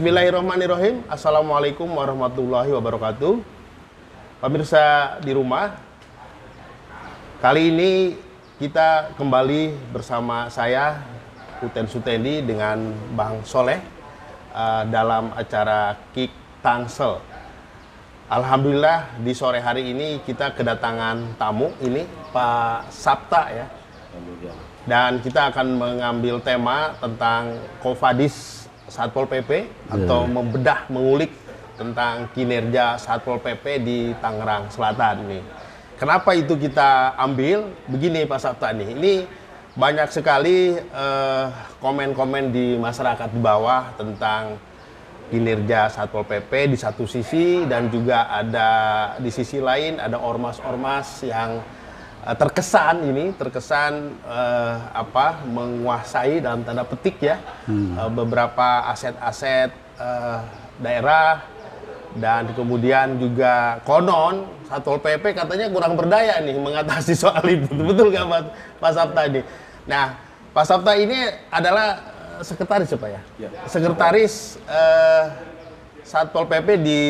Bismillahirrahmanirrahim. Assalamualaikum warahmatullahi wabarakatuh. Pemirsa di rumah, kali ini kita kembali bersama saya, Uten Sutendi, dengan Bang Soleh dalam acara Kick Tangsel. Alhamdulillah di sore hari ini kita kedatangan tamu ini, Pak Sapta ya. Dan kita akan mengambil tema tentang Kovadis Satpol PP atau membedah, mengulik tentang kinerja Satpol PP di Tangerang Selatan nih. Kenapa itu kita ambil? Begini Pak Sapta nih, ini banyak sekali komen-komen di masyarakat di bawah tentang kinerja Satpol PP di satu sisi, dan juga ada di sisi lain ada ormas-ormas yang terkesan menguasai dalam tanda petik ya beberapa aset-aset daerah, dan kemudian juga konon Satpol PP katanya kurang berdaya nih mengatasi soal itu. Betul nggak Pak Sapta ini? Nah, Pak Sapta ini adalah sekretaris apa ya? Sekretaris Satpol PP di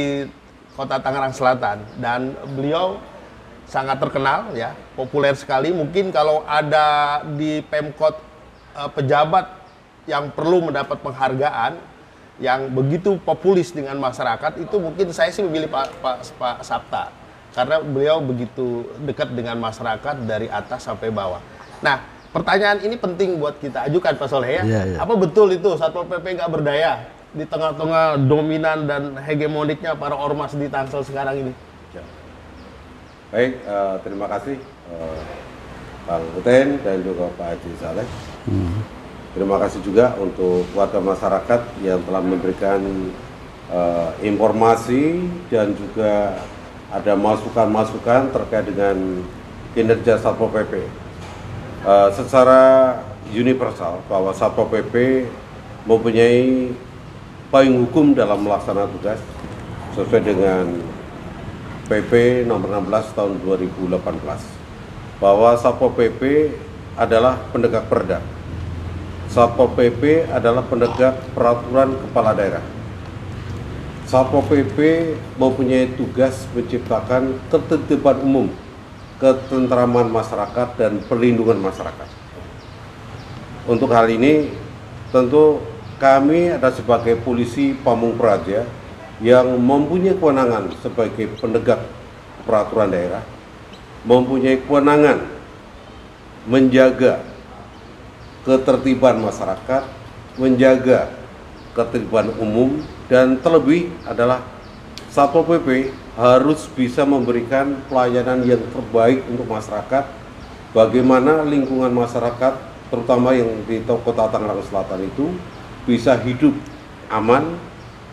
Kota Tangerang Selatan, dan beliau sangat terkenal ya, populer sekali. Mungkin kalau ada di Pemkot pejabat yang perlu mendapat penghargaan yang begitu populis dengan masyarakat, itu mungkin saya sih memilih Pak Sapta, karena beliau begitu dekat dengan masyarakat dari atas sampai bawah. Nah, pertanyaan ini penting buat kita ajukan Pak Soleh ya. Apa betul itu Satpol PP nggak berdaya di tengah-tengah dominan dan hegemoniknya para ormas di Tangsel sekarang ini? Baik, terima kasih Pak Uten dan juga Pak Haji Saleh. Terima kasih juga untuk warga masyarakat yang telah memberikan informasi dan juga ada masukan-masukan terkait dengan kinerja Satpol PP. Secara universal bahwa Satpol PP mempunyai payung hukum dalam melaksanakan tugas sesuai dengan PP nomor 16 tahun 2018, bahwa Satpol PP adalah penegak perda. Satpol PP adalah penegak peraturan kepala daerah. Satpol PP mempunyai tugas menciptakan ketertiban umum, ketentraman masyarakat, dan perlindungan masyarakat. Untuk hal ini, tentu kami ada sebagai polisi pamung praja yang mempunyai kewenangan sebagai penegak peraturan daerah, mempunyai kewenangan menjaga ketertiban masyarakat, menjaga ketertiban umum, dan terlebih adalah Satpol PP harus bisa memberikan pelayanan yang terbaik untuk masyarakat. Bagaimana lingkungan masyarakat, terutama yang di Kota Tangerang Selatan itu, bisa hidup aman,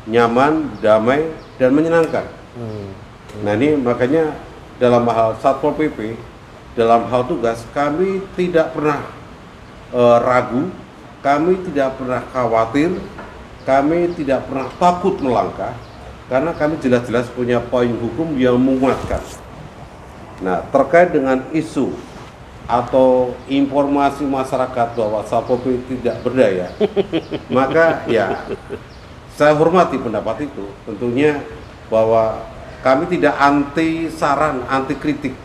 nyaman, damai, dan menyenangkan. Nah, ini makanya dalam hal Satpol PP, dalam hal tugas, kami tidak pernah ragu, kami tidak pernah khawatir, kami tidak pernah takut melangkah, karena kami jelas-jelas punya payung hukum yang menguatkan. Nah, terkait dengan isu atau informasi masyarakat bahwa Satpol PP tidak berdaya, maka ya saya hormati pendapat itu. Tentunya bahwa kami tidak anti saran, anti kritik.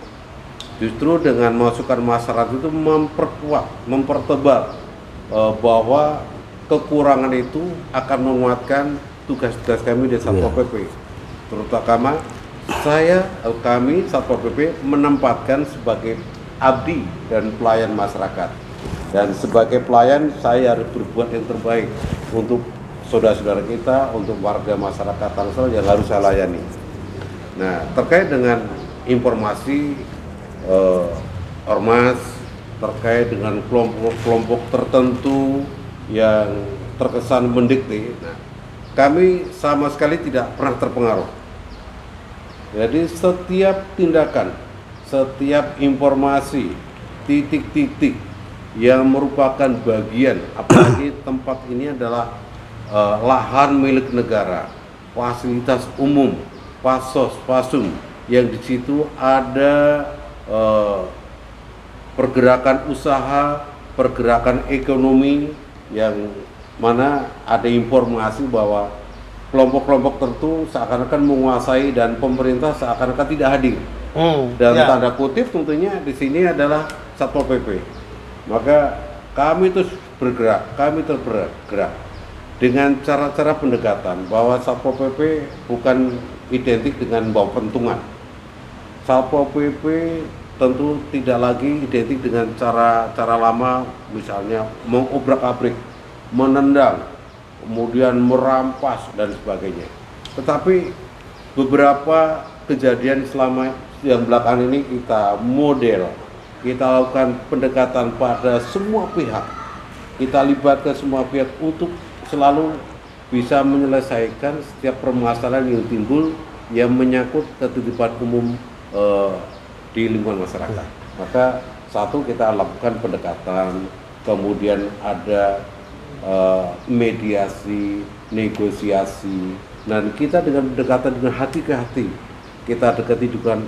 Justru dengan masukan masyarakat itu memperkuat, mempertebal bahwa kekurangan itu akan menguatkan tugas-tugas kami di Satpol PP. Terutama kami Satpol PP menempatkan sebagai abdi dan pelayan masyarakat. Dan sebagai pelayan, saya harus berbuat yang terbaik untuk saudara-saudara kita, untuk warga masyarakat Tangsel yang harus saya layani. Nah, terkait dengan informasi ormas, terkait dengan kelompok-kelompok tertentu yang terkesan mendikte, nah, kami sama sekali tidak pernah terpengaruh. Jadi setiap tindakan, setiap informasi, titik-titik yang merupakan bagian, apalagi tempat ini adalah lahan milik negara, fasilitas umum, pasos, pasum, yang di situ ada pergerakan usaha, pergerakan ekonomi, yang mana ada informasi bahwa kelompok-kelompok tertentu seakan-akan menguasai dan pemerintah seakan-akan tidak hadir. Dan tanda kutip tentunya di sini adalah Satpol PP. Maka kami terus bergerak, kami terus bergerak dengan cara-cara pendekatan bahwa Satpol PP bukan identik dengan bawa pentungan. Satpol PP tentu tidak lagi identik dengan cara lama, misalnya mengobrak-abrik, menendang, kemudian merampas dan sebagainya. Tetapi beberapa kejadian selama yang belakangan ini kita model, kita lakukan pendekatan pada semua pihak, kita libatkan semua pihak untuk selalu bisa menyelesaikan setiap permasalahan yang timbul yang menyangkut ketertiban umum di lingkungan masyarakat. Maka satu, kita lakukan pendekatan, kemudian ada mediasi, negosiasi, dan kita dengan pendekatan dengan hati ke hati, kita dekati juga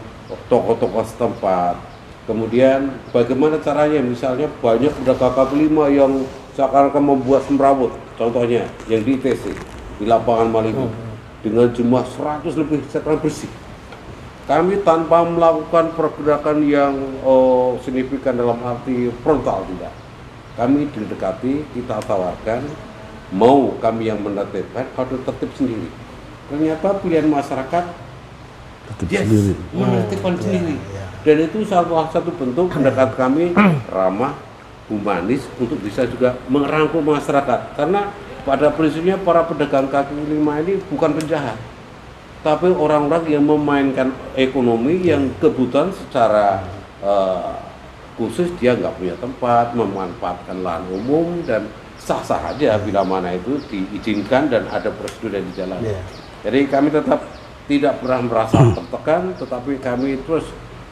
tokoh-tokoh setempat. Kemudian bagaimana caranya, misalnya banyak pedagang kaki lima yang seakan-akan membuat semrawut, contohnya yang di ITC, di lapangan Malibu, dengan jumlah 100 lebih sekarang bersih. Kami tanpa melakukan pergerakan yang signifikan dalam arti frontal, tidak. Kami didekati, kita tawarkan, mau kami yang menertibkan atau tertib sendiri. Ternyata pilihan masyarakat menertibkan sendiri. Dan itu salah satu bentuk pendekat kami ramah, humanis untuk bisa juga merangkul masyarakat. Karena pada prinsipnya para pedagang kaki lima ini bukan penjahat, tapi orang-orang yang memainkan ekonomi yang kebutuhan secara khusus, dia nggak punya tempat, memanfaatkan lahan umum, dan sah-sah aja bila mana itu diizinkan dan ada prosedur yang dijalani. Jadi kami tetap tidak pernah merasa tertekan, tetapi kami terus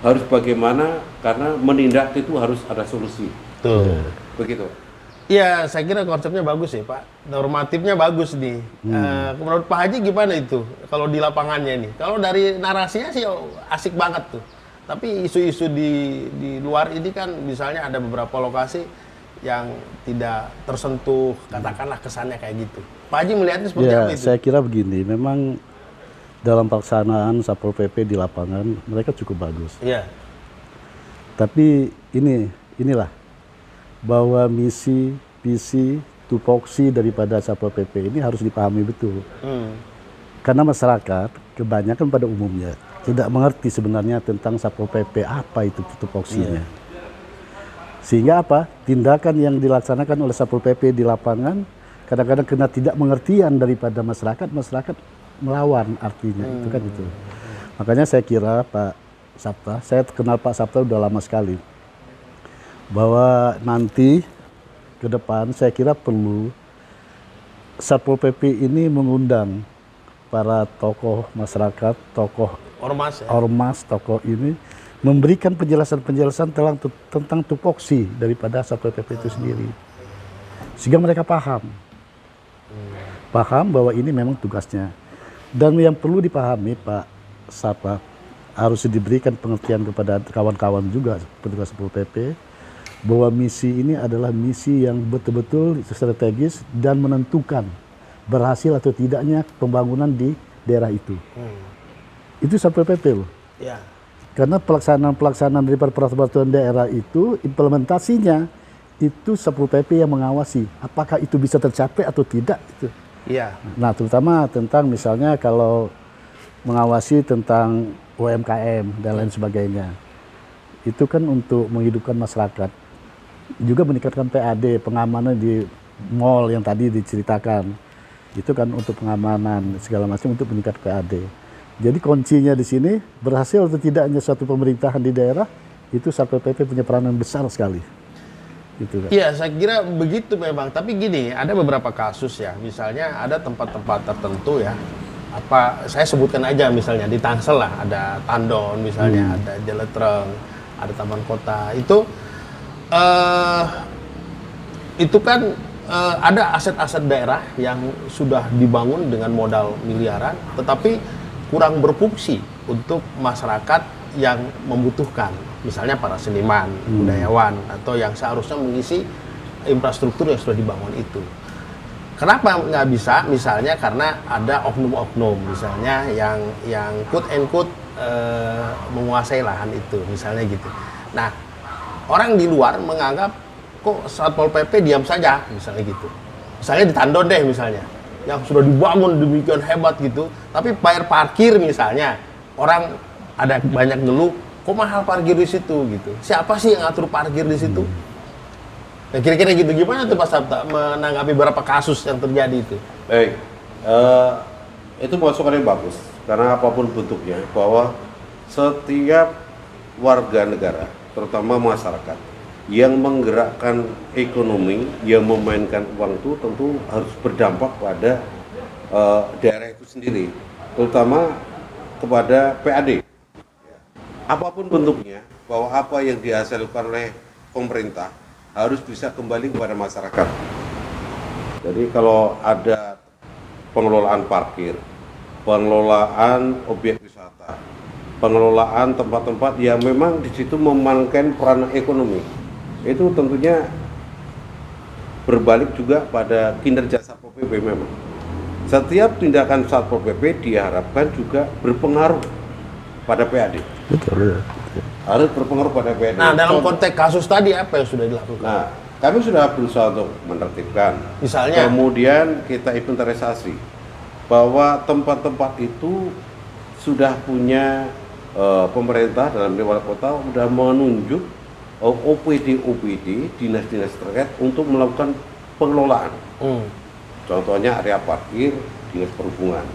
harus bagaimana, karena menindak itu harus ada solusi. Tuh. Begitu. Iya, saya kira konsepnya bagus sih Pak, normatifnya bagus nih. Menurut Pak Haji gimana itu kalau di lapangannya nih? Kalau dari narasinya sih asik banget tuh. Tapi isu-isu di luar ini kan misalnya ada beberapa lokasi yang tidak tersentuh, katakanlah kesannya kayak gitu. Pak Haji melihatnya seperti apa itu? Saya kira begini, memang dalam pelaksanaan Satpol PP di lapangan mereka cukup bagus. Iya. Tapi inilah bahwa misi, visi, tupoksi daripada Satpol PP ini harus dipahami betul. Karena masyarakat kebanyakan pada umumnya tidak mengerti sebenarnya tentang Satpol PP apa itu tupoksinya. Sehingga apa? Tindakan yang dilaksanakan oleh Satpol PP di lapangan kadang-kadang kena tidak pengertian daripada masyarakat melawan artinya. Itu kan itu. Makanya saya kira Pak Sapta, saya kenal Pak Sapta udah lama sekali, bahwa nanti ke depan saya kira perlu Satpol PP ini mengundang para tokoh masyarakat, tokoh ormas, tokoh ini memberikan penjelasan-penjelasan tentang tupoksi daripada Satpol PP itu sendiri, sehingga mereka paham bahwa ini memang tugasnya. Dan yang perlu dipahami Pak Sapa, harus diberikan pengertian kepada kawan-kawan juga petugas Satpol PP, bahwa misi ini adalah misi yang betul-betul strategis dan menentukan berhasil atau tidaknya pembangunan di daerah itu. Itu Satpol PP loh. Ya. Karena pelaksanaan daripada peraturan daerah itu, implementasinya itu Satpol PP yang mengawasi apakah itu bisa tercapai atau tidak itu. Iya. Nah, terutama tentang misalnya kalau mengawasi tentang UMKM dan lain sebagainya. Itu kan untuk menghidupkan masyarakat. Juga meningkatkan PAD, pengamanan di mall yang tadi diceritakan. Itu kan untuk pengamanan segala macam untuk meningkatkan PAD. Jadi kuncinya di sini berhasil atau tidaknya suatu pemerintahan di daerah, itu Satpol PP punya peranan besar sekali. Gitu kan. Iya, saya kira begitu memang. Tapi gini, ada beberapa kasus ya. Misalnya ada tempat-tempat tertentu ya. Saya sebutkan aja misalnya di Tangsel lah, ada Tandon misalnya, ada Jeletreng, ada Taman Kota. Itu kan ada aset-aset daerah yang sudah dibangun dengan modal miliaran, tetapi kurang berfungsi untuk masyarakat yang membutuhkan. Misalnya para seniman, budayawan, atau yang seharusnya mengisi infrastruktur yang sudah dibangun itu. Kenapa nggak bisa? Misalnya karena ada oknum-oknum, misalnya yang quote and quote menguasai lahan itu, misalnya gitu. Nah, orang di luar menganggap kok Satpol PP diam saja, misalnya gitu. Misalnya di Tandon deh misalnya, yang sudah dibangun demikian hebat gitu, tapi bayar parkir misalnya, orang ada banyak ngeluh, kok mahal parkir di situ gitu. Siapa sih yang ngatur parkir di situ? Nah, kira-kira gitu, gimana tuh Pak Sabta menanggapi beberapa kasus yang terjadi itu? Baik, itu masukan yang bagus karena apapun bentuknya, bahwa setiap warga negara, terutama masyarakat yang menggerakkan ekonomi, yang memainkan uang itu tentu harus berdampak pada daerah itu sendiri, terutama kepada PAD. Apapun bentuknya, bahwa apa yang dihasilkan oleh pemerintah harus bisa kembali kepada masyarakat. Jadi kalau ada pengelolaan parkir, pengelolaan objek wisata, pengelolaan tempat-tempat yang memang di situ memainkan peran ekonomi, itu tentunya berbalik juga pada kinerja Satpol PP memang. Setiap tindakan Satpol PP diharapkan juga berpengaruh pada PAD. Betul. Harus berpengaruh pada PAD. Nah, dalam konteks kasus tadi apa yang sudah dilakukan? Nah, kami sudah berusaha untuk menertibkan. Misalnya? Kemudian kita inventarisasi bahwa tempat-tempat itu sudah punya pemerintah dalam wali kota sudah menunjuk OPD dinas-dinas terkait untuk melakukan pengelolaan. Contohnya area parkir, dinas perhubungan.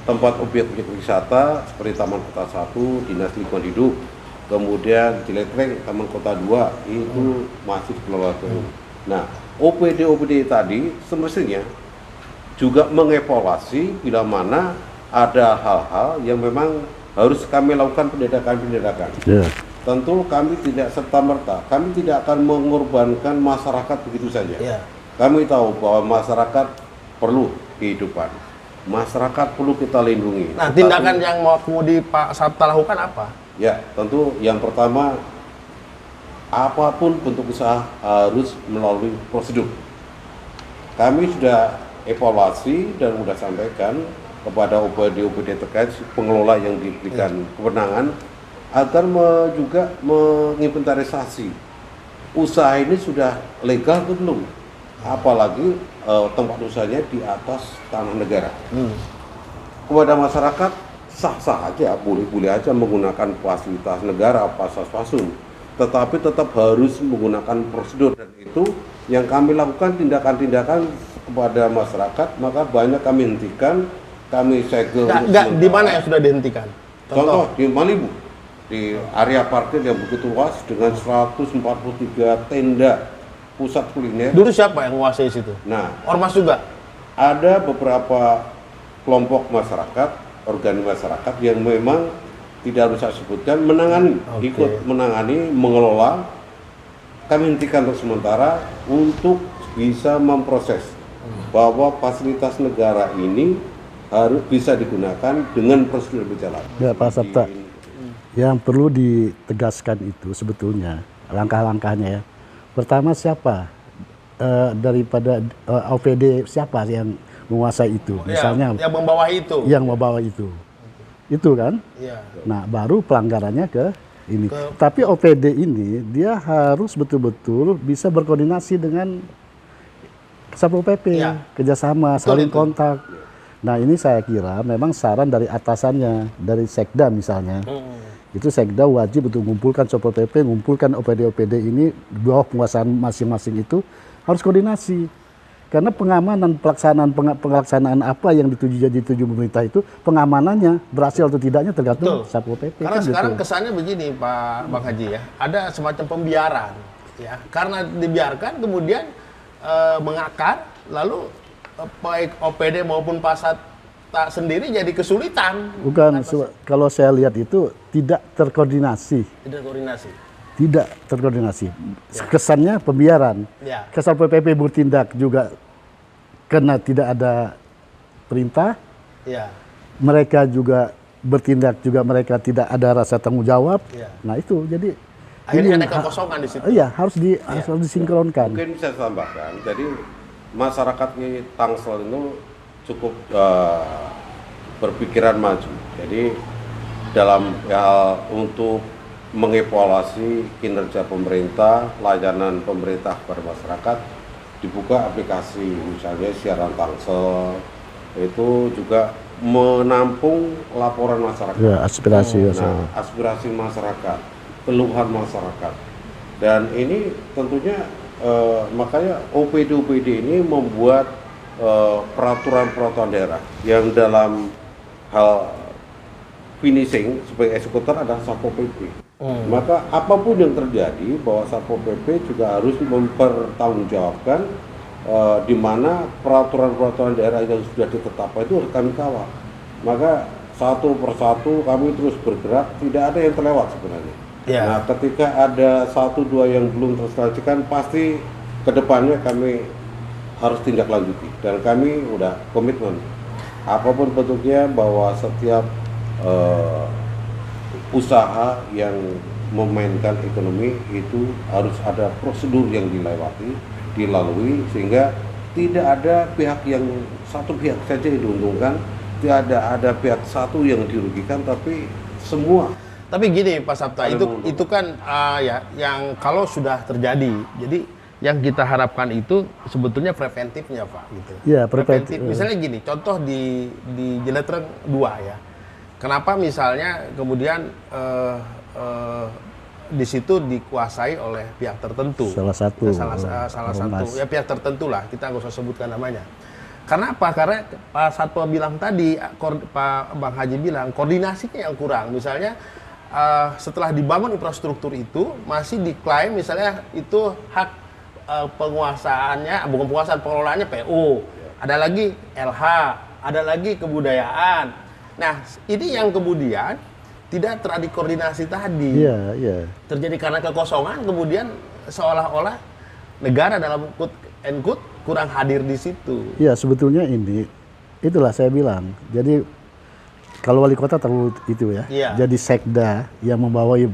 Tempat objek-objek wisata seperti Taman Kota 1, dinas lingkungan hidup. Kemudian Ciletreng, Taman Kota 2 itu masih dikelola. Nah, OPD tadi semestinya juga mengevaluasi bila mana ada hal-hal yang memang harus kami lakukan pendidikan. Ya. Tentu kami tidak serta-merta, kami tidak akan mengorbankan masyarakat begitu saja. Ya. Kami tahu bahwa masyarakat perlu kehidupan, masyarakat perlu kita lindungi. Nah, tindakan yang mau Pak Sabta lakukan apa? Ya, tentu yang pertama, apapun bentuk usaha harus melalui prosedur. Kami sudah evaluasi dan sudah sampaikan kepada OPD terkait pengelola yang diberikan kewenangan agar juga menginventarisasi usaha ini sudah legal atau belum, apalagi tempat usahanya di atas tanah negara. Kepada masyarakat sah-sah aja, boleh-boleh aja menggunakan fasilitas negara, fasum, tetapi tetap harus menggunakan prosedur, dan itu yang kami lakukan tindakan-tindakan kepada masyarakat, maka banyak kami hentikan, kami segel. Di mana yang sudah dihentikan? Contoh di Malibu, di area parkir yang begitu luas dengan 143 tenda pusat kuliner. Dulu siapa yang menguasai situ? Nah, Ormas juga? ada beberapa kelompok masyarakat, organisasi masyarakat yang memang tidak harus saya sebutkan, menangani, ikut menangani, mengelola. Kami hentikan untuk sementara untuk bisa memproses bahwa fasilitas negara ini harus bisa digunakan dengan prosedur berjalan. Ya, Pak Sabta, yang perlu ditegaskan itu sebetulnya langkah-langkahnya ya. Pertama siapa daripada OPD siapa yang menguasai itu, misalnya yang membawahi itu. Yang membawa itu kan. Iya. Nah, baru pelanggarannya ke ini. Tapi OPD ini dia harus betul-betul bisa berkoordinasi dengan Satpol PP, kerjasama, saling kontak. Nah, ini saya kira memang saran dari atasannya, dari Sekda misalnya. Itu Sekda wajib untuk mengumpulkan Satpol PP, mengumpulkan OPD ini, dua penguasaan masing-masing itu harus koordinasi. Karena pengamanan pelaksanaan apa yang dituju pemerintah itu, pengamanannya berhasil atau tidaknya tergantung Satpol PP. Karena kan sekarang gitu. kesannya begini Pak Bang Haji ya, ada semacam pembiaran ya. Karena dibiarkan kemudian mengakar, lalu baik OPD maupun Pasata sendiri jadi kesulitan. Bukan, kalau saya lihat itu tidak terkoordinasi. Tidak koordinasi. Tidak terkoordinasi. Kesannya pembiaran. Ya. Satpol PP bertindak juga karena tidak ada perintah. Ya. Mereka juga bertindak juga mereka tidak ada rasa tanggung jawab. Ya. Nah itu jadi Akhirnya ini ada kekosongan di situ. Iya, harus disinkronkan. Mungkin bisa saya tambahkan. Jadi masyarakat di Tangsel itu cukup berpikiran maju. Jadi dalam hal untuk mengevaluasi kinerja pemerintah, layanan pemerintah kepada masyarakat, dibuka aplikasi misalnya siaran Tangsel, itu juga menampung laporan masyarakat. Ya, aspirasi ya. Nah, aspirasi masyarakat, keluhan masyarakat. Dan ini tentunya makanya OPD ini membuat peraturan-peraturan daerah yang dalam hal finishing sebagai eksekutor adalah Satpol PP. Maka apapun yang terjadi bahwa Satpol PP juga harus mempertanggungjawabkan di mana peraturan-peraturan daerah yang sudah ditetapkan itu harus kami kawal. Maka satu persatu kami terus bergerak, tidak ada yang terlewat sebenarnya. Ya. Nah, ketika ada satu dua yang belum terselesaikan, pasti kedepannya kami harus tindak lanjuti. Dan kami udah komitmen, apapun bentuknya, bahwa setiap usaha yang memainkan ekonomi itu harus ada prosedur yang dilalui, sehingga tidak ada pihak yang satu pihak saja yang diuntungkan, tidak ada pihak satu yang dirugikan, tapi semua. Tapi gini Pak Sapta, itu kan ya yang kalau sudah terjadi, jadi yang kita harapkan itu sebetulnya preventifnya Pak, gitu. Ya, preventif. Misalnya gini, contoh di Jeletreng 2 ya. Kenapa misalnya kemudian di situ dikuasai oleh pihak tertentu? Salah satu. Salah satu ya pihak tertentu lah, kita nggak usah sebutkan namanya. Karena apa? Karena Pak Satwa bilang tadi, Pak Bang Haji bilang koordinasinya yang kurang. Misalnya setelah dibangun infrastruktur itu masih diklaim misalnya itu hak penguasaannya, bukan penguasaan, pengelolaannya PU, ada lagi LH, ada lagi kebudayaan. Nah, ini yang kemudian tidak terkoordinasi tadi. Iya, iya. Terjadi karena kekosongan, kemudian seolah-olah negara dalam quote and quote kurang hadir di situ. Iya, sebetulnya itulah saya bilang. Jadi kalau wali kota terlalu itu ya. Iya. Jadi sekda yang membawahi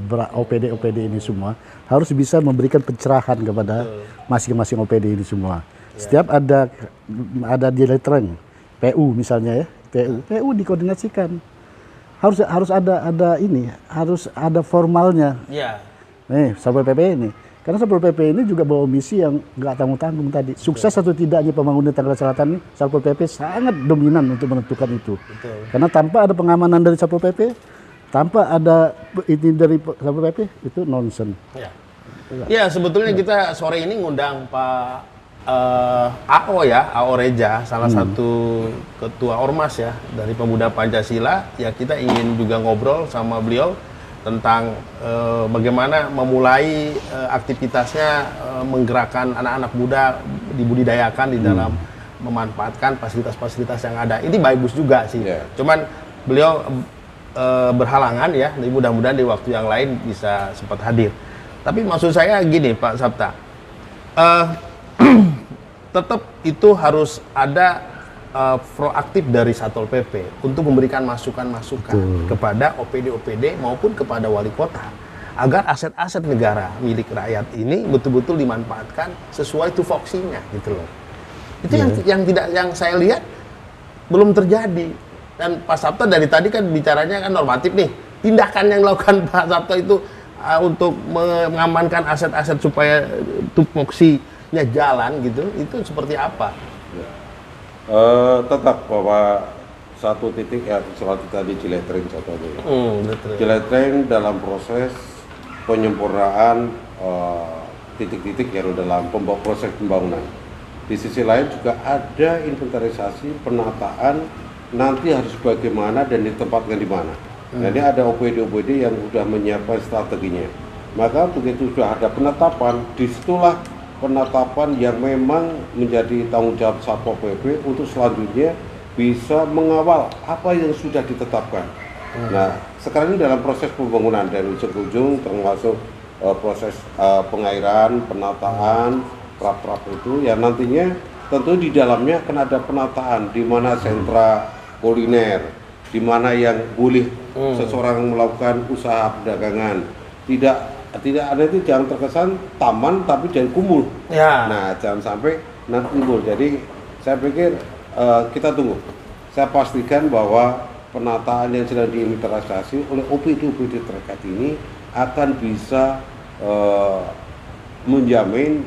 OPD ini semua harus bisa memberikan pencerahan kepada masing-masing OPD ini semua. Setiap ada di Jeletreng, PU misalnya ya, PU dikoordinasikan. Harus ada formalnya. Iya. Nih, Satpol PP ini. Karena Satpol PP ini juga bawa misi yang nggak tanggung-tanggung tadi. Sukses atau tidaknya pembangunan Tangerang Selatan ini, Satpol PP sangat dominan untuk menentukan itu. Betul. Karena tanpa ada pengamanan dari Satpol PP, tanpa ada ini dari Satpol PP, itu nonsen. Ya. Ya, sebetulnya kita sore ini ngundang Pak AO ya, AO Reja, salah satu ketua Ormas ya dari Pemuda Pancasila. Ya, kita ingin juga ngobrol sama beliau tentang bagaimana memulai aktivitasnya menggerakkan anak-anak muda dibudidayakan di dalam memanfaatkan fasilitas-fasilitas yang ada. Ini bagus juga sih. Yeah. Cuman beliau berhalangan ya, mudah-mudahan di waktu yang lain bisa sempat hadir. Tapi maksud saya gini Pak Sapta, tetap itu harus ada proaktif dari Satpol PP untuk memberikan masukan-masukan kepada OPD-OPD maupun kepada wali kota agar aset-aset negara milik rakyat ini betul-betul dimanfaatkan sesuai tupoksinya gitu loh. Itu yang saya lihat belum terjadi. Dan Pak Sapta dari tadi kan bicaranya kan normatif nih. Tindakan yang dilakukan Pak Sapta itu untuk mengamankan aset-aset supaya tupoksinya jalan gitu, itu seperti apa? Tetap bahwa satu titik ya seperti tadi Jeletreng contohnya. Jeletreng dalam proses penyempurnaan titik-titik yang dalam proses pembangunan. Di sisi lain juga ada inventarisasi penataan nanti harus bagaimana dan ditempatkan di mana. Jadi ada OPD-OPD yang sudah menyiapkan strateginya. Maka begitu sudah ada penetapan, disitulah penetapan yang memang menjadi tanggung jawab Satpol PP untuk selanjutnya bisa mengawal apa yang sudah ditetapkan. Nah, sekarang ini dalam proses pembangunan dari ujung ke ujung, termasuk proses pengairan, penataan, trap-trap itu, yang nantinya tentu di dalamnya akan ada penataan di mana sentra kuliner, di mana yang boleh seseorang melakukan usaha perdagangan, tidak ada itu, jangan terkesan taman tapi jangan kumuh. Ya. Nah, jangan sampai nanti timbul. Jadi saya pikir kita tunggu. Saya pastikan bahwa penataan yang sedang diimplementasi oleh OPD terkait ini akan bisa menjamin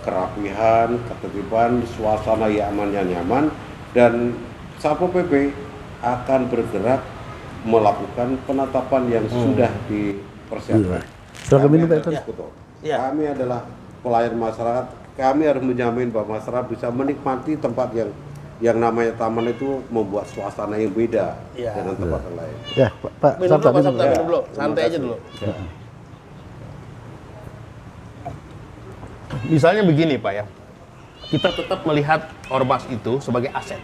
kerapihan, ketertiban, suasana yang aman yang nyaman, dan Satpol PP akan bergerak melakukan penetapan yang sudah dipersiapkan. Kami adalah pelayan masyarakat. Kami harus menjamin bahwa masyarakat bisa menikmati tempat yang namanya taman itu membuat suasana yang beda dengan tempat yang lain. Ya, Pak. Minum dulu, santai aja dulu. Ya. Misalnya begini Pak ya, kita tetap melihat ormas itu sebagai aset,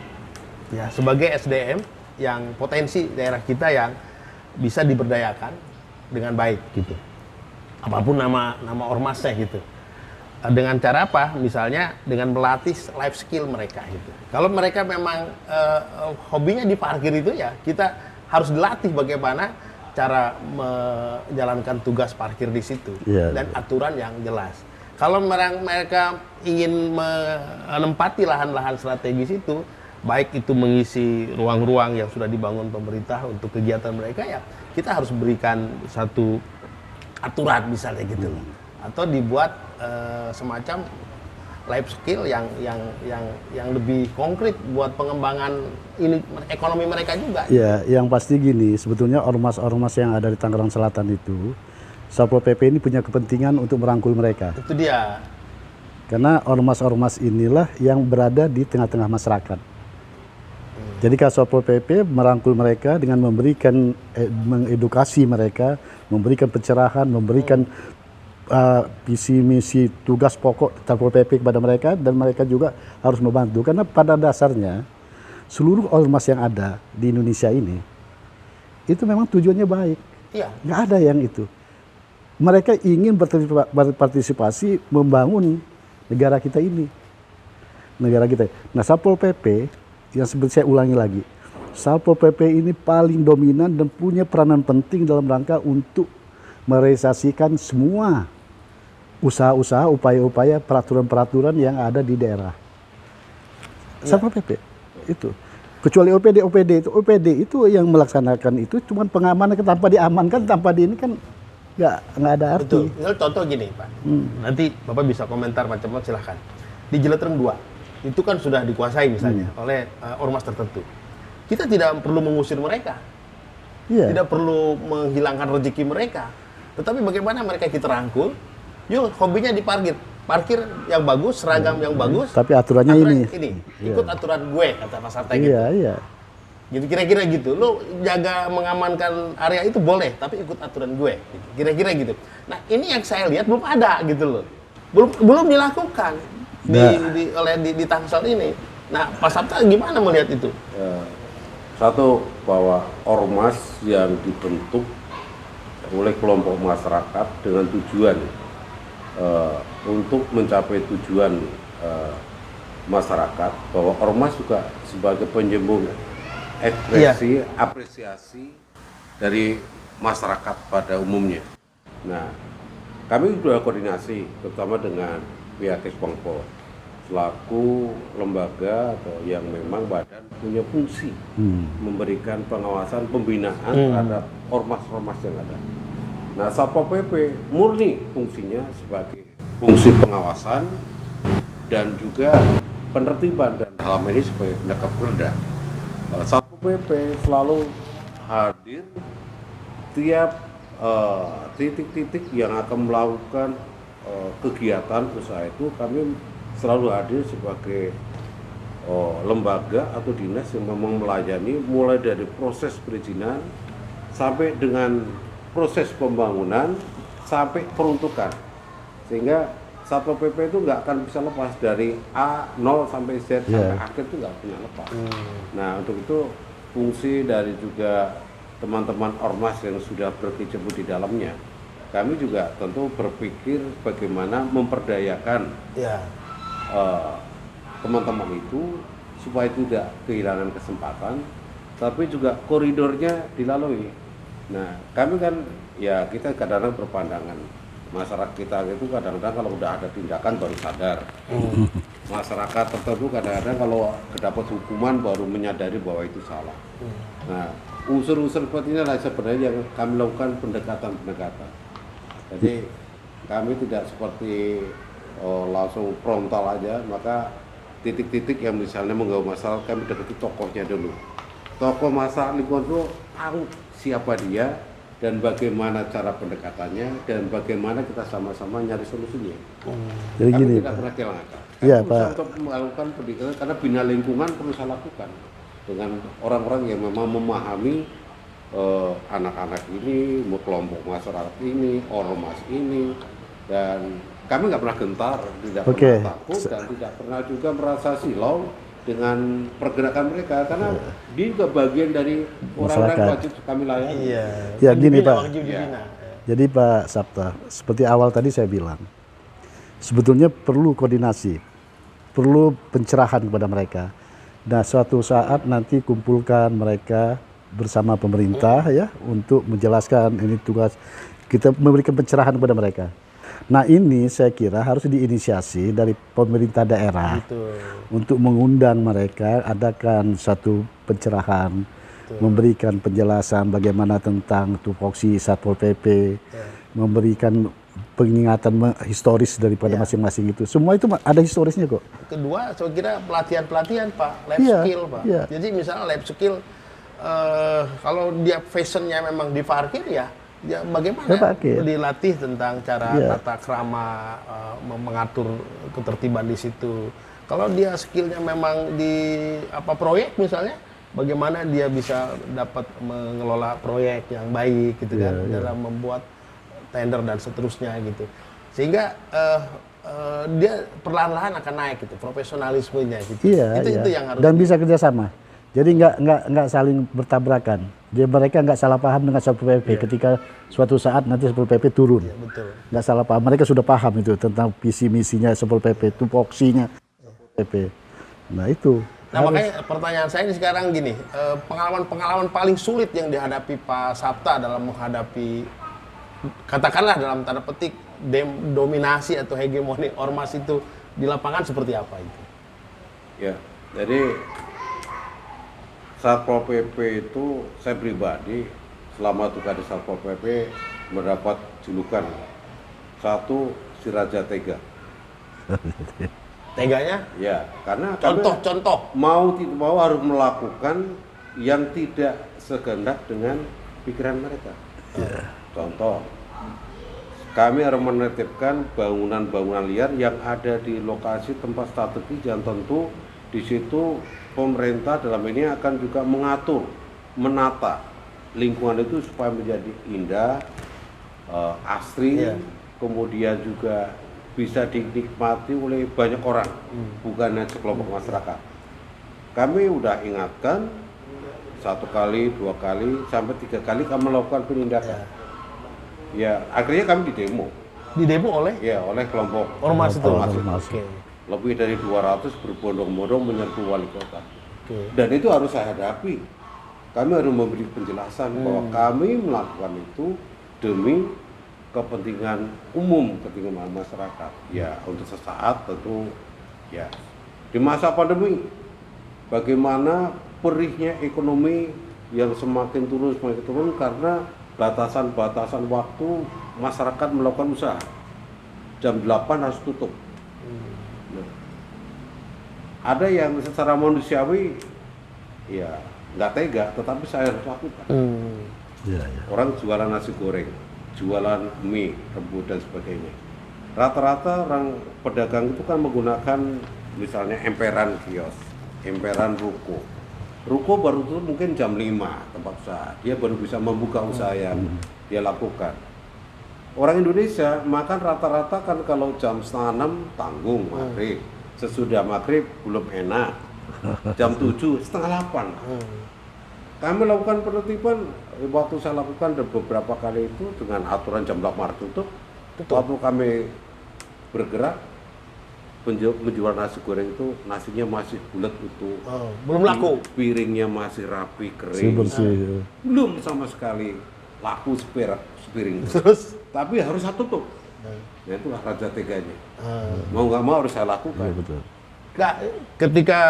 ya, sebagai SDM yang potensi daerah kita yang bisa diberdayakan dengan baik gitu. Apapun nama ormasnya gitu. Dengan cara apa? Misalnya dengan melatih life skill mereka gitu. Kalau mereka memang hobinya di parkir itu, ya kita harus dilatih bagaimana cara menjalankan tugas parkir di situ dan aturan yang jelas. Kalau mereka ingin menempati lahan-lahan strategis itu, baik itu mengisi ruang-ruang yang sudah dibangun pemerintah untuk kegiatan mereka, ya kita harus berikan satu aturan misalnya gitu loh. Atau dibuat semacam life skill yang lebih konkret buat pengembangan ini ekonomi mereka juga. Ya, yang pasti gini, sebetulnya ormas-ormas yang ada di Tangerang Selatan itu, Satpol PP ini punya kepentingan untuk merangkul mereka. Itu dia. Karena ormas-ormas inilah yang berada di tengah-tengah masyarakat. Jadi kalau Satpol PP merangkul mereka dengan memberikan mengedukasi mereka, memberikan pencerahan, memberikan visi misi tugas pokok Satpol PP kepada mereka, dan mereka juga harus membantu. Karena pada dasarnya seluruh ormas yang ada di Indonesia ini itu memang tujuannya baik. Iya. Nggak ada yang itu. Mereka ingin berpartisipasi membangun negara kita ini. Negara kita. Nah, Satpol PP, yang seperti saya ulangi lagi, Satpol PP ini paling dominan dan punya peranan penting dalam rangka untuk merealisasikan semua usaha-usaha, upaya-upaya, peraturan-peraturan yang ada di daerah. Satpol PP itu. Kecuali OPD itu yang melaksanakan itu cuma pengamanan, tanpa diamankan, tanpa di ini kan nggak ada arti. Betul. Misal contoh gini Pak, nanti Bapak bisa komentar macam-macam, silahkan. Di Jeletreng 2, itu kan sudah dikuasai misalnya oleh ormas tertentu. Kita tidak perlu mengusir mereka, tidak perlu menghilangkan rezeki mereka. Tetapi bagaimana mereka kita rangkul, yuk hobinya di parkir yang bagus, seragam yang bagus. Tapi aturannya ini. Ikut aturan gue, kata Pak Sarta gitu. Iya. Gitu, kira-kira gitu. Lo jaga mengamankan area itu boleh, tapi ikut aturan gue. Gitu. Kira-kira gitu. Nah, ini yang saya lihat belum ada gitu loh. Belum dilakukan di Tangsel ini. Nah, Pak Sabta gimana melihat itu? Satu, bahwa ormas yang dibentuk oleh kelompok masyarakat dengan tujuan untuk mencapai tujuan masyarakat, bahwa ormas juga sebagai penyembung ekspresi, apresiasi dari masyarakat pada umumnya. Nah, kami sudah koordinasi terutama dengan pihak Kesbangpol selaku lembaga atau yang memang badan punya fungsi memberikan pengawasan, pembinaan terhadap ormas-ormas yang ada. Nah, Satpol PP murni fungsinya sebagai fungsi pengawasan dan juga penertiban, dan dalam ini sebagai penegak perda. Satpol PP selalu hadir tiap titik-titik yang akan melakukan kegiatan usaha itu. Kami selalu hadir sebagai lembaga atau dinas yang memang melayani mulai dari proses perizinan sampai dengan proses pembangunan sampai peruntukan, sehingga Satpol PP itu nggak akan bisa lepas dari A0 sampai Z sampai akhir itu nggak punya lepas. Nah, untuk itu fungsi dari juga teman-teman ormas yang sudah berkecimpung di dalamnya, kami juga tentu berpikir bagaimana memperdayakan teman-teman itu supaya tidak kehilangan kesempatan, tapi juga koridornya dilalui. Nah, kami kan ya kita kadang-kadang berpandangan, masyarakat kita itu kadang-kadang kalau udah ada tindakan baru sadar. masyarakat tertentu kadang-kadang kalau dapat hukuman baru menyadari bahwa itu salah. Nah, unsur-unsur seperti ini adalah sebenarnya yang kami lakukan pendekatan-pendekatan. Jadi kami tidak seperti langsung frontal aja, maka titik-titik yang misalnya mengganggu masalah kami dekati tokohnya dulu. Tokoh masalah lingkungan itu tahu siapa dia dan bagaimana cara pendekatannya dan bagaimana kita sama-sama nyari solusinya. Jadi Kami gini, tidak Pak. pernah kelangkan. Iya, Kami Pak. berusaha untuk melakukan pendidikan karena bina lingkungan perlu saya lakukan dengan orang-orang yang memang memahami anak-anak ini, kelompok masyarakat ini, ormas ini, dan kami nggak pernah gentar, tidak Oke. pernah takut dan tidak pernah juga merasa silau dengan pergerakan mereka karena dia juga bagian dari orang-orang yang Masyarakat. wajib kami layani. Iya. Ya, gini, Pak. Wajib Iya. dibina. Jadi Pak Sabta, seperti awal tadi saya bilang, sebetulnya perlu koordinasi, perlu pencerahan kepada mereka. Nah, suatu saat nanti kumpulkan mereka bersama pemerintah ya untuk menjelaskan ini tugas kita memberikan pencerahan kepada mereka. Nah, ini saya kira harus diinisiasi dari pemerintah daerah Betul. untuk mengundang mereka, adakan satu pencerahan, memberikan penjelasan bagaimana tentang tupoksi Satpol PP, memberikan pengingatan historis daripada masing-masing itu. Semua itu ada historisnya kok. Kedua, saya kira pelatihan-pelatihan Pak, lab Iya, skill Pak. iya. Jadi misalnya lab skill, kalau dia fashionnya memang di parkir ya bagaimana Ya, parkir. dilatih tentang cara Iya. tata krama, mengatur ketertiban di situ. Kalau dia skillnya memang di proyek misalnya, bagaimana dia bisa dapat mengelola proyek yang baik gitu kan, dalam membuat tender dan seterusnya gitu. Sehingga dia perlahan-lahan akan naik gitu profesionalismenya gitu. Iya, itu iya. itu yang harus Dan bisa kerjasama. Jadi nggak saling bertabrakan. Dia mereka nggak salah paham dengan Satpol PP ketika suatu saat nanti Satpol PP turun. betul. Nggak salah paham. Mereka sudah paham itu tentang visi misinya Satpol PP, tupoksinya Satpol PP. Nah itu. Nah makanya pertanyaan saya ini sekarang gini, pengalaman paling sulit yang dihadapi Pak Sabta dalam menghadapi, katakanlah dalam tanda petik, dominasi atau hegemoni ormas itu di lapangan seperti apa itu? Ya, jadi Satpol PP itu saya pribadi selama tugas di Satpol PP mendapat julukan satu si Raja Tega. Teganya? Ya, karena kami Contoh-contoh. mau tidak mau harus melakukan yang tidak segenap dengan pikiran mereka. Contoh, kami harus menetapkan bangunan-bangunan liar yang ada di lokasi tempat strategis yang tentu di situ pemerintah dalam ini akan juga mengatur, menata lingkungan itu supaya menjadi indah, asri, kemudian juga bisa dinikmati oleh banyak orang, bukan hanya sekelompok masyarakat. Kami udah ingatkan 1 kali, 2 kali, sampai 3 kali kami melakukan penindakan. Ya, akhirnya kami didemo. Didemo oleh Oleh kelompok ormas itu. Ormas. Oke. lebih dari 200 berbondong-bondong menyerbu wali kota. Oke. Dan itu harus saya hadapi. Kami harus memberi penjelasan bahwa kami melakukan itu demi kepentingan umum, kepentingan masyarakat. Ya, untuk sesaat tentu ya. Di masa pandemi, bagaimana perihnya ekonomi yang semakin turun karena batasan-batasan waktu masyarakat melakukan usaha. Jam 8 harus tutup. Ada yang secara manusiawi ya nggak tega, tetapi saya harus lakukan. Ya, ya. Orang jualan nasi goreng, jualan mie, rebus dan sebagainya. Rata-rata orang pedagang itu kan menggunakan misalnya emperan kios, emperan ruko. Ruko baru tutup mungkin jam 5 tempat usaha. Dia baru bisa membuka usaha yang dia lakukan. Orang Indonesia makan rata-rata kan kalau jam 5:30 tanggung maghrib. Sesudah maghrib belum enak. Jam 7, 7:30. Kami lakukan penertiban, waktu saya lakukan beberapa kali itu dengan aturan jam 8 harus tutup. Waktu kami bergerak, menjual nasi goreng itu nasinya masih bulat utuh. Belum laku. Piringnya masih rapi, Bersih kering. bersih. Belum sama sekali laku sepiring. Terus Tapi harus saya tutup. Nah itulah raja teganya. Mau nggak mau harus saya lakukan. Iya, betul. Nggak, ketika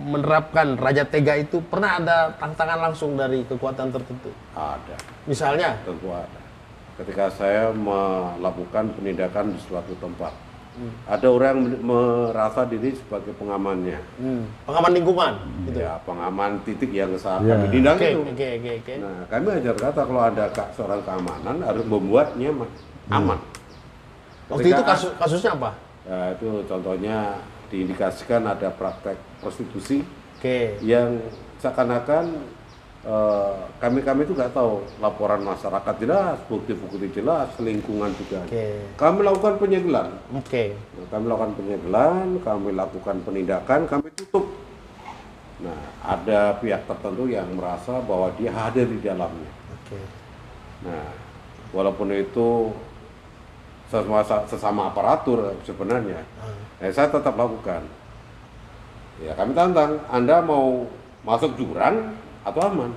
menerapkan Raja Tega itu pernah ada tantangan langsung dari kekuatan tertentu? Ada, Misalnya? tentu ada. Ketika saya melakukan penindakan di suatu tempat, ada orang yang merasa diri sebagai pengamannya. Pengaman lingkungan? Gitu. Ya, pengaman titik yang saat Ya. kami tindak Oke, itu. oke. Nah, kami ajar kata kalau ada seorang keamanan harus membuat nyaman, aman. Waktu itu Ketika- kasusnya apa? Ya, itu contohnya diindikasikan ada praktek prostitusi Oke. yang seakan-akan kami itu nggak tahu laporan masyarakat jelas, bukti-bukti jelas, lingkungan juga. Oke. Kami lakukan penyegelan. Oke. Nah, kami lakukan penyegelan, kami lakukan penindakan, kami tutup. Nah, ada pihak tertentu yang merasa bahwa dia hadir di dalamnya. Oke. Nah, walaupun itu sesama aparatur sebenarnya, saya tetap lakukan. Ya, kami tantang, Anda mau masuk jurang atau aman?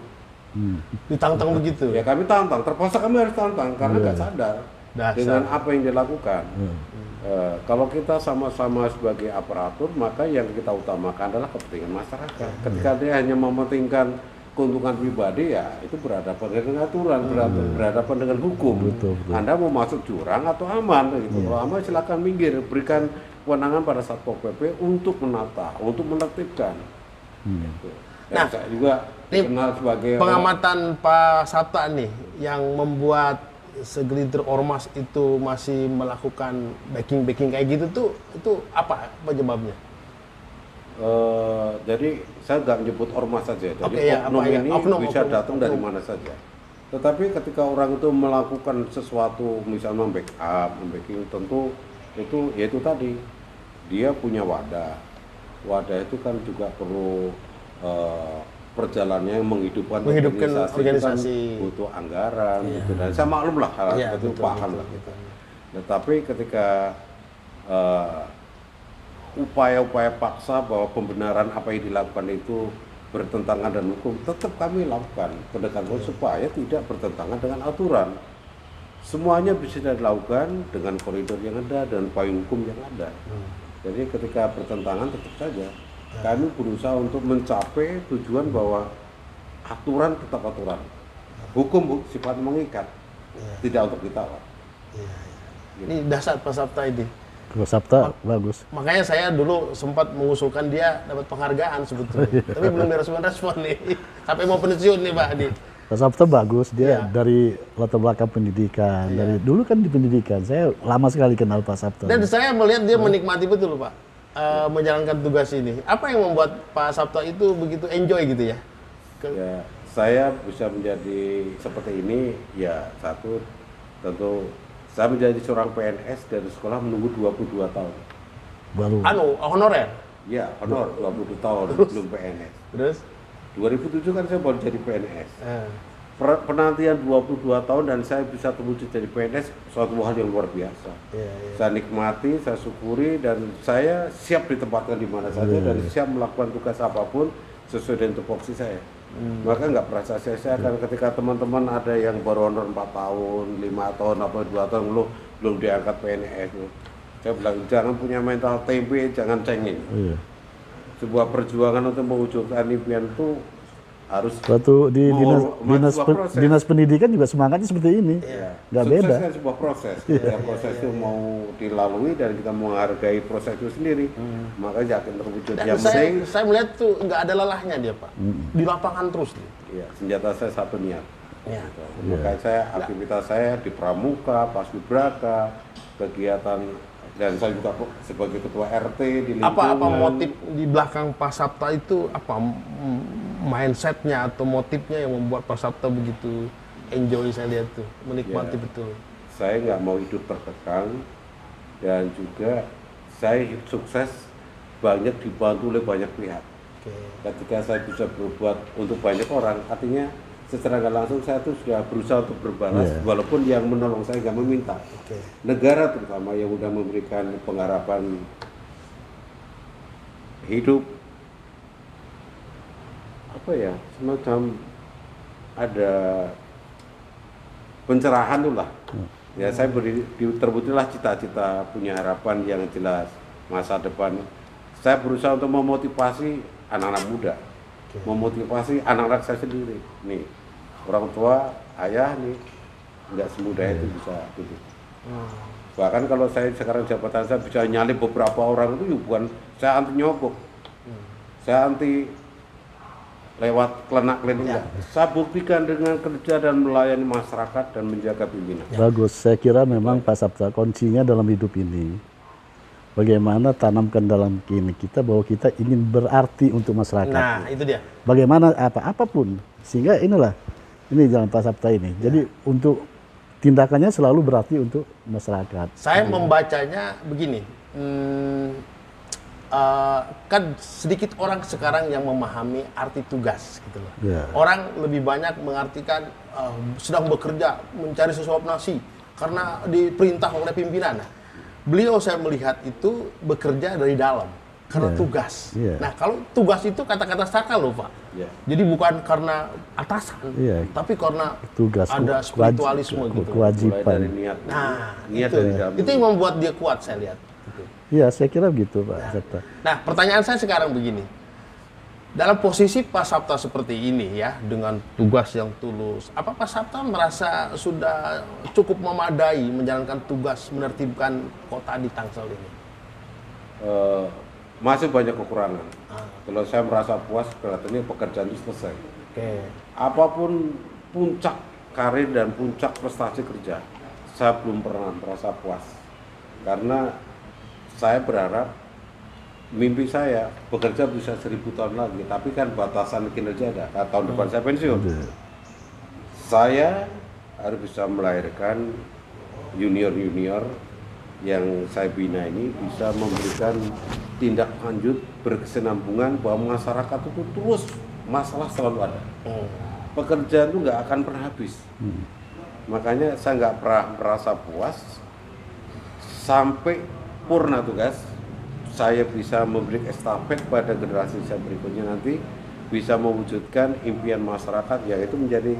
Ditantang begitu? Ya, kami tantang, terpaksa kami harus tantang karena nggak sadar Dasar. dengan apa yang dilakukan. Kalau kita sama-sama sebagai aparatur, maka yang kita utamakan adalah kepentingan masyarakat. Ketika dia hanya mementingkan keuntungan pribadi, ya itu berhadapan dengan aturan, berhadapan dengan hukum. Betul. Anda mau masuk jurang atau aman, gitu. Kalau aman silakan minggir, berikan kewenangan pada Satpol PP untuk menata, untuk menertibkan. Gitu. Dan Nah, saya juga ini dikenal sebagai pengamatan Pak Sabta nih yang membuat segelintir ormas itu masih melakukan backing kayak gitu tuh, itu apa penyebabnya? Jadi saya nggak menyebut ormas saja, jadi Oke, ya, oknum apa ya? ini bisa datang dari mana saja. Tetapi ketika orang itu melakukan sesuatu, misalnya membacking, tentu itu yaitu tadi dia punya wadah. Wadah itu kan juga perlu perjalanannya menghidupkan organisasi. itu kan butuh anggaran, gitu. Dan saya maklum lah hal Iya, itu betul, paham betul, lah. betul. Nah, tapi ketika upaya-upaya paksa bahwa pembenaran apa yang dilakukan itu bertentangan dengan hukum, tetap kami lakukan pendekatan supaya tidak bertentangan dengan aturan. Semuanya bisa dilakukan dengan koridor yang ada dan payung hukum yang ada. Jadi ketika bertentangan tetap saja kami berusaha untuk mencapai tujuan bahwa aturan tetap aturan. Hukum sifat mengikat, tidak untuk ditawar. Ini dasar Pak Sabta ini. Kalau Sabta bagus. Makanya saya dulu sempat mengusulkan dia dapat penghargaan sebetulnya. Tapi belum direspon nih. Sampai mau pensiun nih Pak Adi. Pak Sabta bagus, dia Iya. dari latar belakang pendidikan. Dari dulu kan di pendidikan. Saya lama sekali kenal Pak Sabta. Dan saya melihat dia menikmati betul Pak menjalankan tugas ini. Apa yang membuat Pak Sabta itu begitu enjoy gitu ya? Ya, saya bisa menjadi seperti ini, ya satu, tentu saya menjadi seorang PNS dari sekolah menunggu 22 tahun. Baru. Honorer. Ya, honor 20 tahun belum PNS. Terus 2007 kan saya baru jadi PNS. eh, Penantian 22 tahun dan saya bisa terwujud jadi PNS suatu hal yang luar biasa. iya. Saya nikmati, saya syukuri, dan saya siap ditempatkan di mana saja dan siap melakukan tugas apapun sesuai dengan tupoksi saya. Maka nggak merasa sia-sia kan ketika teman-teman ada yang baru honor 4 tahun, 5 tahun, apa 2 tahun belum diangkat PNS. Saya bilang jangan punya mental tempe, jangan cengeng. Iya. Sebuah perjuangan untuk mewujudkan impian itu harus Waktu di sebuah proses. dinas pendidikan juga semangatnya seperti ini. Nggak Sukses beda. kan sebuah proses. Ya, proses itu mau dilalui dan kita menghargai proses itu sendiri. Maka yakin terwujud. Dan Yang penting, saya melihat tuh nggak ada lelahnya dia Pak. Di lapangan terus dia. ya, senjata saya satu niat. Ya. Makanya saya aktivitas saya di Pramuka, Paskibraka, kegiatan, dan saya juga sebagai ketua RT di lingkungan. Apa motif di belakang Pak Sabta itu apa mindsetnya atau motifnya yang membuat Pak Sabta begitu enjoy, saya lihat tuh menikmati Ya. betul. Saya nggak mau hidup terkekang, dan juga saya sukses banyak dibantu oleh banyak pihak. Oke. Ketika saya bisa berbuat untuk banyak orang, artinya secara nggak langsung saya tuh sudah berusaha untuk berbalas, walaupun yang menolong saya nggak meminta. Oke. Negara terutama yang sudah memberikan pengharapan hidup, apa ya, semacam ada pencerahan tuh lah. Ya, saya terbuktilah cita-cita, punya harapan yang jelas, masa depan Saya berusaha untuk memotivasi anak-anak muda, memotivasi anak-anak saya sendiri. Nih, orang tua, ayah nih, nggak semudah itu bisa gitu. Bahkan kalau saya sekarang jabatan saya bisa nyalip beberapa orang itu, bukan saya anti nyogok, saya anti lewat kelenak-kelenik. Saya buktikan dengan kerja dan melayani masyarakat dan menjaga pimpinan. Bagus, saya kira memang Pak Sapta kuncinya dalam hidup ini bagaimana tanamkan dalam kini kita bahwa kita ingin berarti untuk masyarakat. Nah, itu dia. Bagaimana apapun, sehingga ini jalan Pak Sapta ini. Jadi untuk tindakannya selalu berarti untuk masyarakat. Saya membacanya begini, kan sedikit orang sekarang yang memahami arti tugas gitu loh. Ya. Orang lebih banyak mengartikan sedang bekerja mencari sesuap nasi karena diperintah oleh pimpinan. Nah, beliau saya melihat itu bekerja dari dalam karena tugas. Nah, kalau tugas itu kata-kata sakral loh Pak. Jadi bukan karena atasan, tapi karena tugas, ada spiritualisme gitu. Kewajiban. Mulai dari niat. Nah, Niat itu, dari dalam. itu yang membuat dia kuat saya lihat. Gitu. Iya, saya kira begitu Pak Sapta. Nah, pertanyaan saya sekarang begini. Dalam posisi Pak Sapta seperti ini ya, dengan tugas yang tulus, apa Pak Sapta merasa sudah cukup memadai menjalankan tugas menertibkan kota di Tangsel ini? Masih banyak kekurangan. Kalau saya merasa puas, kelihatannya pekerjaan itu selesai. Apapun puncak karir dan puncak prestasi kerja, saya belum pernah merasa puas. Karena saya berharap mimpi saya bekerja bisa 1000 tahun lagi, tapi kan batasan kinerja ada. Tahun depan saya pensiun. Saya harus bisa melahirkan junior-junior yang saya bina ini bisa memberikan tindak lanjut berkesinambungan bahwa masyarakat itu terus masalah selalu ada. Pekerjaan itu nggak akan pernah habis. Makanya saya nggak pernah merasa puas sampai purna tugas. Saya bisa memberi estafet pada generasi saya berikutnya nanti bisa mewujudkan impian masyarakat, yaitu menjadi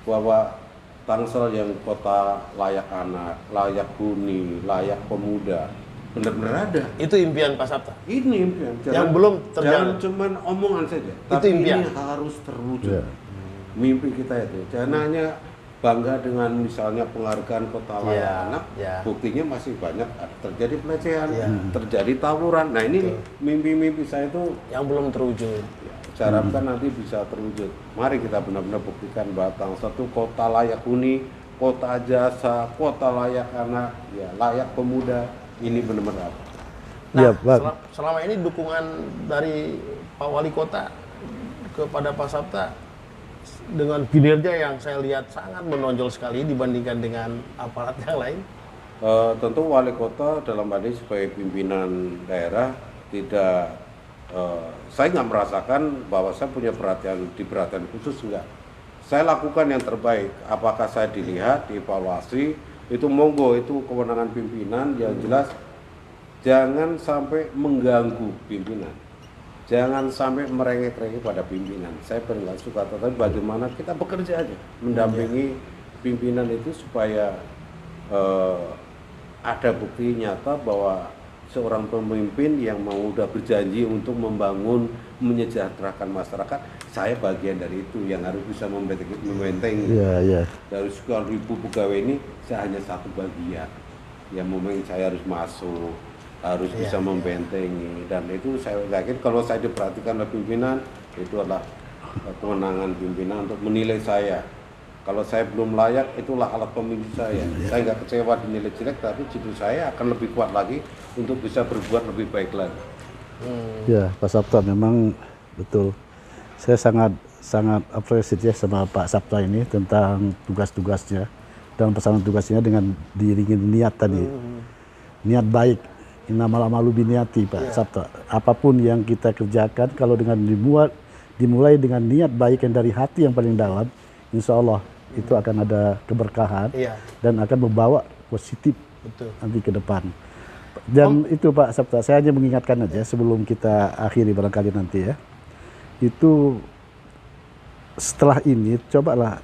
bahwa Tangsel yang kota layak anak, layak huni, layak pemuda, benar-benar ada. Itu impian Pak Sapta? Ini impian. Yang belum terjadi. Jangan cuma omongan saja, Itu tapi impian. ini harus terwujud. Mimpi kita itu. Jangan hanya bangga dengan misalnya penghargaan kota layak anak, buktinya masih banyak terjadi pelecehan, terjadi tawuran. Nah ini mimpi-mimpi saya itu yang belum terwujud. Saya harapkan nanti bisa terwujud. Mari kita benar-benar buktikan bahwa Tangsel itu kota layak huni, kota jasa, kota layak anak, ya layak pemuda. Ini benar-benar. Nah, selama ini dukungan dari Pak Wali Kota kepada Pak Sapta dengan kinerja yang saya lihat sangat menonjol sekali dibandingkan dengan aparat yang lain. Tentu Wali Kota dalam hal ini sebagai pimpinan daerah tidak. Saya nggak merasakan bahwa saya punya perhatian khusus, enggak. Saya lakukan yang terbaik. Apakah saya dilihat, dievaluasi, itu monggo, itu kewenangan pimpinan. Yang jelas jangan sampai mengganggu pimpinan, jangan sampai merengek-rengek pada pimpinan. Saya pun nggak suka, tetapi bagaimana kita bekerja aja mendampingi pimpinan itu supaya ada bukti nyata bahwa seorang pemimpin yang mau udah berjanji untuk membangun, menyejahterakan masyarakat, saya bagian dari itu yang harus bisa membentengi. Dari sekian ribu pegawai ini, saya hanya satu bagian yang memang saya harus masuk, harus bisa membentengi, dan itu saya yakin kalau saya diperhatikan oleh pimpinan, itu adalah kewenangan pimpinan untuk menilai saya. Kalau saya belum layak, itulah alat pemilih saya. Saya nggak kecewa dinilai jelek, tapi justru saya akan lebih kuat lagi untuk bisa berbuat lebih baik lagi. Ya, Pak Sapta memang betul. Saya sangat apresiasi ya sama Pak Sapta ini tentang tugas-tugasnya dan pesanan tugasnya dengan diiringi niat tadi. Niat baik. Innamal a'malu binniyati, Pak Sapta. Apapun yang kita kerjakan kalau dengan dimulai dengan niat baik yang dari hati yang paling dalam, insya Allah itu akan ada keberkahan dan akan membawa positif nanti ke depan. Dan itu Pak Sapta, saya hanya mengingatkan aja sebelum kita akhiri barangkali nanti ya. Itu setelah ini cobalah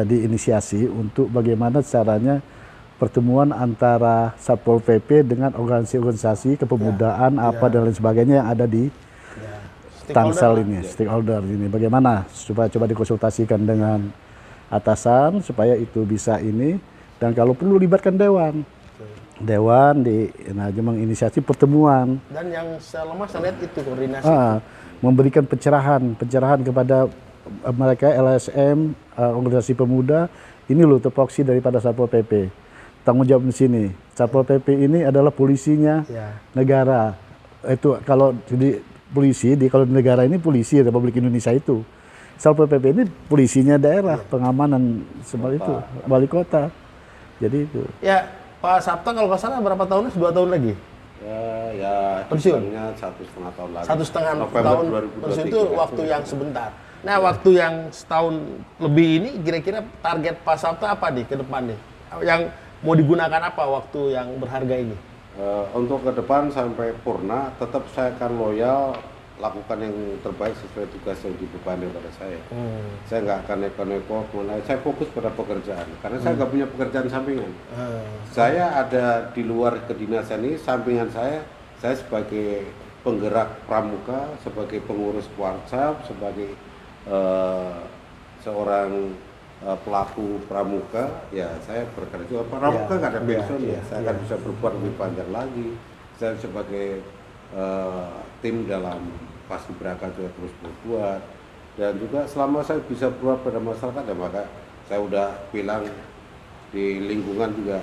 diinisiasi untuk bagaimana caranya pertemuan antara Satpol PP dengan organisasi-organisasi kepemudaan apa dan lain sebagainya yang ada di Tangsel ini, stakeholder ini. Bagaimana supaya coba dikonsultasikan dengan atasan supaya itu bisa ini, dan kalau perlu libatkan dewan. Dewan menginisiasi pertemuan. Dan yang selama saya lihat itu koordinasi. Memberikan pencerahan kepada mereka LSM, organisasi pemuda. Ini loh tupoksi daripada Satpol PP. Tanggung jawab di sini. Satpol PP ini adalah polisinya negara. Itu kalau di polisi, kalau di negara ini polisi Republik Indonesia itu. Satpol PP ini polisinya daerah, pengamanan seperti itu, wali kota. Jadi itu. Ya, Pak Sabta kalau nggak salah berapa tahun? 2 tahun lagi? Ya pensiun? 1,5 tahun lagi. 1,5 November tahun 2023. pensiun itu waktu yang sebentar. Nah, waktu yang setahun lebih ini, kira-kira target Pak Sabta apa nih ke depan nih? Yang mau digunakan apa waktu yang berharga ini? Untuk ke depan sampai purna, tetap saya akan loyal, lakukan yang terbaik sesuai tugas yang dibebani pada saya. Saya nggak akan neko-neko kemana, saya fokus pada pekerjaan, karena saya nggak punya pekerjaan sampingan. Saya ada di luar kedinasan ini, sampingan saya sebagai penggerak pramuka, sebagai pengurus warcap, sebagai seorang pelaku pramuka, ya saya bekerja. Pramuka nggak ada pensiun ya, saya akan bisa berbuat lebih panjang lagi. Saya sebagai tim dalam Paskibraka juga terus berbuat, dan juga selama saya bisa berbuat pada masyarakat, ya maka saya udah bilang di lingkungan juga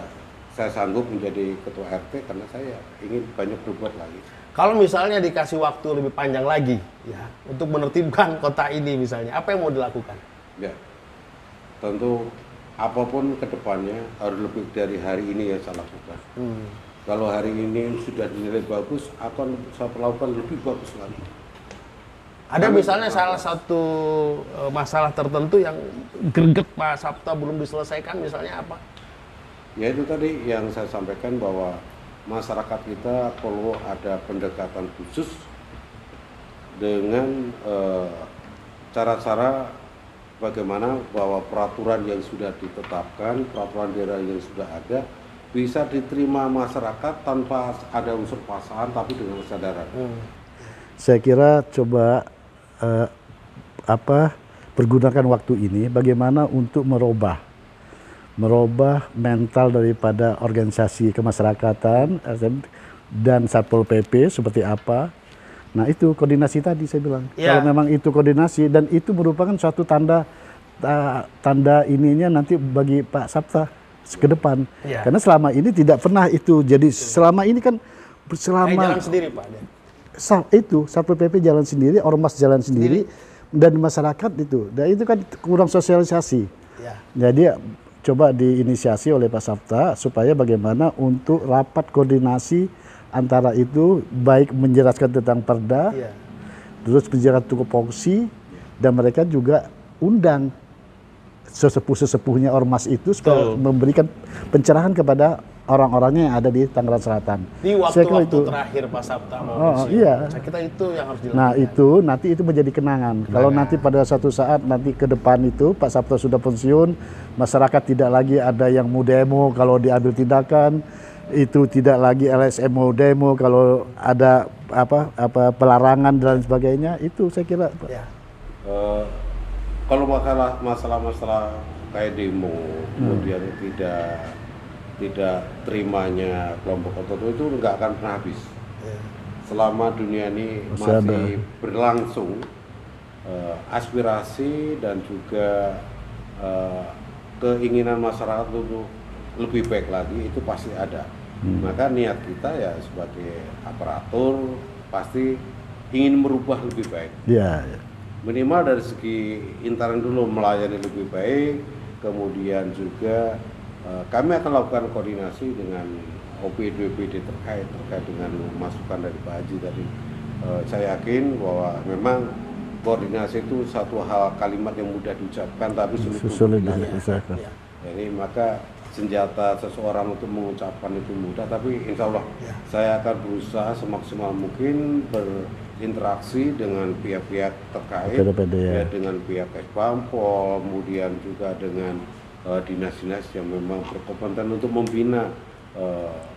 saya sanggup menjadi ketua RT karena saya ingin banyak berbuat lagi. Kalau misalnya dikasih waktu lebih panjang lagi, ya, untuk menertibkan kota ini misalnya, apa yang mau dilakukan? Ya, tentu apapun kedepannya harus lebih dari hari ini yang saya lakukan. Kalau hari ini sudah dinilai bagus, akan saya lakukan lebih bagus lagi. Ada misalnya salah satu masalah tertentu yang greget Pak Sabta belum diselesaikan, misalnya apa? Ya itu tadi yang saya sampaikan bahwa masyarakat kita perlu ada pendekatan khusus dengan cara-cara bagaimana bahwa peraturan yang sudah ditetapkan, peraturan daerah yang sudah ada, bisa diterima masyarakat tanpa ada unsur paksaan tapi dengan kesadaran. Saya kira coba pergunakan waktu ini bagaimana untuk merubah mental daripada organisasi kemasyarakatan dan Satpol PP seperti apa. Nah itu koordinasi tadi saya bilang. Kalau memang itu koordinasi, dan itu merupakan suatu tanda ininya nanti bagi Pak Sabta ke depan. Karena selama ini tidak pernah itu. Jadi selama ini kan jalan sendiri Pak. Itu Satpol PP jalan sendiri, ormas jalan sendiri, dan masyarakat itu. Dan itu kan kurang sosialisasi. Jadi coba diinisiasi oleh Pak Sabta supaya bagaimana untuk rapat koordinasi antara itu, baik menjelaskan tentang perda, terus menjelaskan tupoksi, dan mereka juga undang sesepuh-sesepuhnya ormas itu supaya memberikan pencerahan kepada orang-orangnya yang ada di Tangerang Selatan. Di waktu-waktu terakhir Pak Sabta mau saya kira itu yang harus dilakukan. Nah itu nanti itu menjadi kenangan. Kalau nanti pada suatu saat nanti ke depan itu Pak Sabta sudah pensiun, masyarakat tidak lagi ada yang mau demo kalau diambil tindakan, itu tidak lagi LSM mau demo kalau ada pelarangan dan sebagainya, itu saya kira. Kalau masalah kayak demo, kemudian tidak terimanya kelompok tertentu itu nggak akan pernah habis. Selama dunia ini masih berlangsung, aspirasi dan juga keinginan masyarakat untuk lebih baik lagi itu pasti ada. Maka niat kita ya sebagai aparatur pasti ingin merubah lebih baik. Minimal dari segi internal dulu melayani lebih baik, kemudian juga kami akan lakukan koordinasi dengan OPD terkait dengan masukan dari Pak Haji tadi. Saya yakin bahwa memang koordinasi itu satu hal kalimat yang mudah diucapkan tapi sulit dilakukan. Jadi maka senjata seseorang untuk mengucapkan itu mudah, tapi insya Allah saya akan berusaha semaksimal mungkin berinteraksi dengan pihak-pihak terkait, dengan pihak Ekpampol, kemudian juga dengan dinas-dinas yang memang berkompeten untuk membina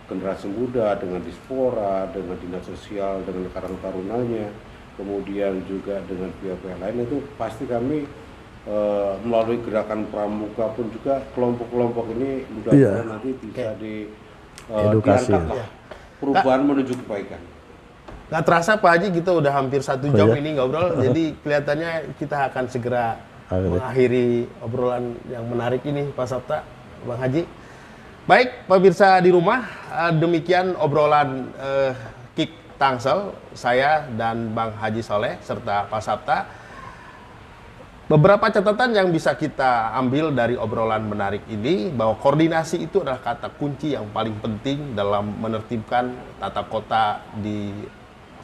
generasi muda dengan dispora, dengan dinas sosial, dengan karang tarunanya, kemudian juga dengan pihak-pihak lain, itu pasti kami melalui gerakan pramuka pun juga kelompok-kelompok ini mudah-mudahan nanti bisa edukasi diangkat lah, perubahan menuju kebaikan. Nggak terasa Pak Haji, kita udah hampir 1 jam ya? ini ngobrol, jadi kelihatannya kita akan segera mengakhiri obrolan yang menarik ini Pak Sapta, Bang Haji. Baik, pemirsa di rumah, demikian obrolan Kick Tangsel, saya dan Bang Haji Soleh serta Pak Sapta. Beberapa catatan yang bisa kita ambil dari obrolan menarik ini, bahwa koordinasi itu adalah kata kunci yang paling penting dalam menertibkan tata kota di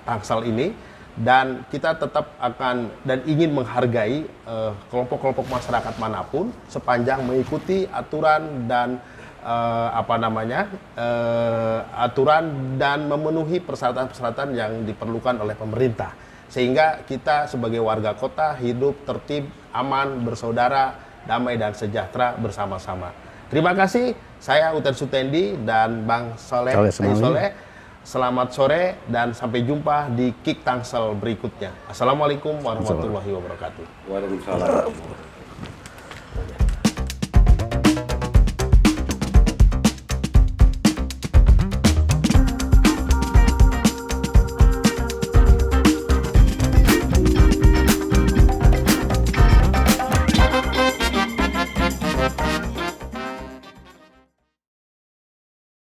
Tangsel ini, dan kita tetap akan dan ingin menghargai kelompok-kelompok masyarakat manapun sepanjang mengikuti aturan dan aturan dan memenuhi persyaratan-persyaratan yang diperlukan oleh pemerintah, sehingga kita sebagai warga kota hidup tertib, aman, bersaudara, damai dan sejahtera bersama-sama. Terima kasih, saya Uten Sutendi dan Bang Soleh. Selamat sore dan sampai jumpa di Kick Tangsel berikutnya. Assalamualaikum warahmatullahi wabarakatuh. Waalaikumsalam.